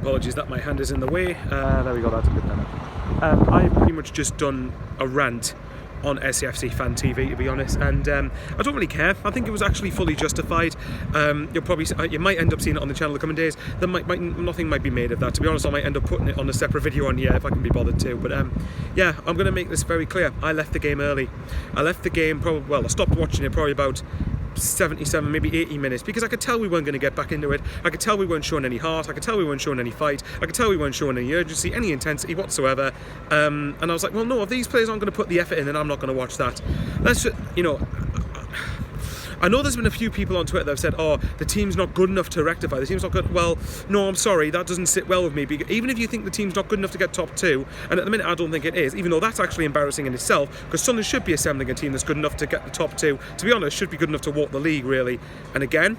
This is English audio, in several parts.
Apologies that my hand is in the way. There we go, that's a bit better. I've pretty much just done a rant on SCFC Fan TV, to be honest, and I don't really care. I think it was actually fully justified. You might end up seeing it on the channel in the coming days. Nothing might be made of that. To be honest, I might end up putting it on a separate video on here if I can be bothered to. But yeah, I'm going to make this very clear. I left the game early. I left the game I stopped watching it probably about 77, maybe 80 minutes, because I could tell we weren't going to get back into it. I could tell we weren't showing any heart. I could tell we weren't showing any fight. I could tell we weren't showing any urgency, any intensity whatsoever. And I was like, well, no, if these players aren't going to put the effort in, then I'm not going to watch that. Let's just, I know there's been a few people on Twitter that have said, oh, the team's not good enough to rectify. The team's not good. Well, no, I'm sorry, that doesn't sit well with me. Because even if you think the team's not good enough to get top 2, and at the minute I don't think it is, even though that's actually embarrassing in itself, because Sunderland should be assembling a team that's good enough to get the top 2. To be honest, should be good enough to walk the league, really. And again,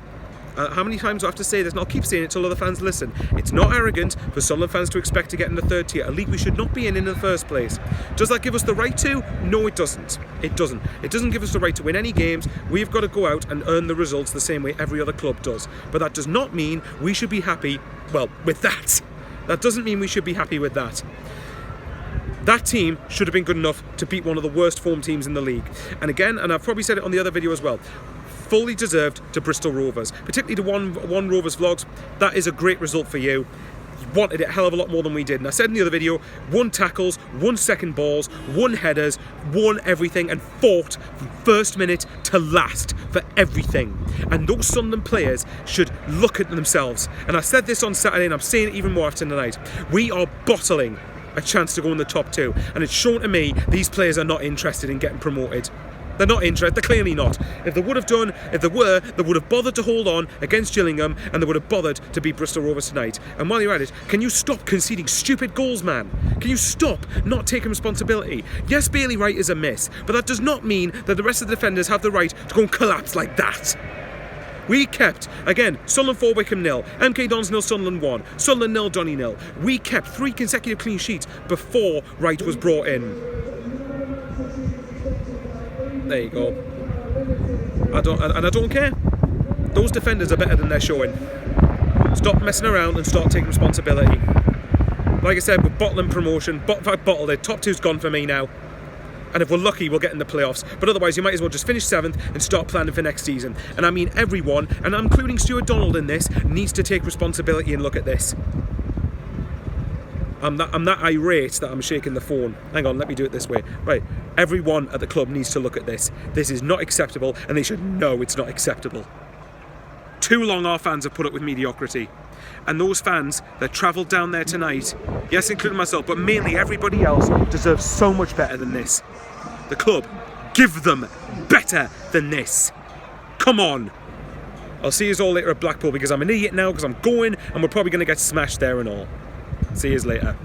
how many times do I have to say this? And I'll keep saying it till other fans listen. It's not arrogant for Sunderland fans to expect to get in the 3rd tier, a league we should not be in the first place. Does that give us the right to? No, it doesn't. It doesn't. It doesn't give us the right to win any games. We've got to go out and earn the results the same way every other club does. But that does not mean we should be happy, with that. That doesn't mean we should be happy with that. That team should have been good enough to beat one of the worst formed teams in the league. And again, and I've probably said it on the other video as well, fully deserved to Bristol Rovers, particularly to one Rovers vlogs. That is a great result for you. You wanted it a hell of a lot more than we did. And I said in the other video, 1 tackles, 1 second balls, 1 headers, 1 everything, and fought from first minute to last for everything. And those Sunderland players should look at themselves. And I said this on Saturday, and I'm saying it even more after tonight. We are bottling a chance to go in the top 2. And it's shown to me these players are not interested in getting promoted. They're not interested. They're clearly not. If they would have bothered to hold on against Gillingham, and they would have bothered to beat Bristol Rovers tonight. And while you're at it, can you stop conceding stupid goals, man? Can you stop not taking responsibility? Yes, Bailey Wright is a miss, but that does not mean that the rest of the defenders have the right to go and collapse like that. We kept, again, Sunderland 4, Wickham 0, MK Dons 0, Sunderland 1, Sunderland 0, Donny 0. We kept 3 consecutive clean sheets before Wright was brought in. There you go. I don't care. Those defenders are better than they're showing. Stop messing around and start taking responsibility. Like I said, we're bottling promotion. Bottled it. Top 2's gone for me now. And if we're lucky, we'll get in the playoffs. But otherwise, you might as well just finish 7th and start planning for next season. And I mean everyone, and I'm including Stuart Donald in this, needs to take responsibility and look at this. I'm that irate that I'm shaking the phone. Hang on, let me do it this way. Right, everyone at the club needs to look at this. This is not acceptable, and they should know it's not acceptable. Too long our fans have put up with mediocrity. And those fans that travelled down there tonight, yes, including myself, but mainly everybody else, deserve so much better than this. The club, give them better than this. Come on. I'll see you all later at Blackpool, because I'm an idiot now, because I'm going, and we're probably going to get smashed there and all. See you later.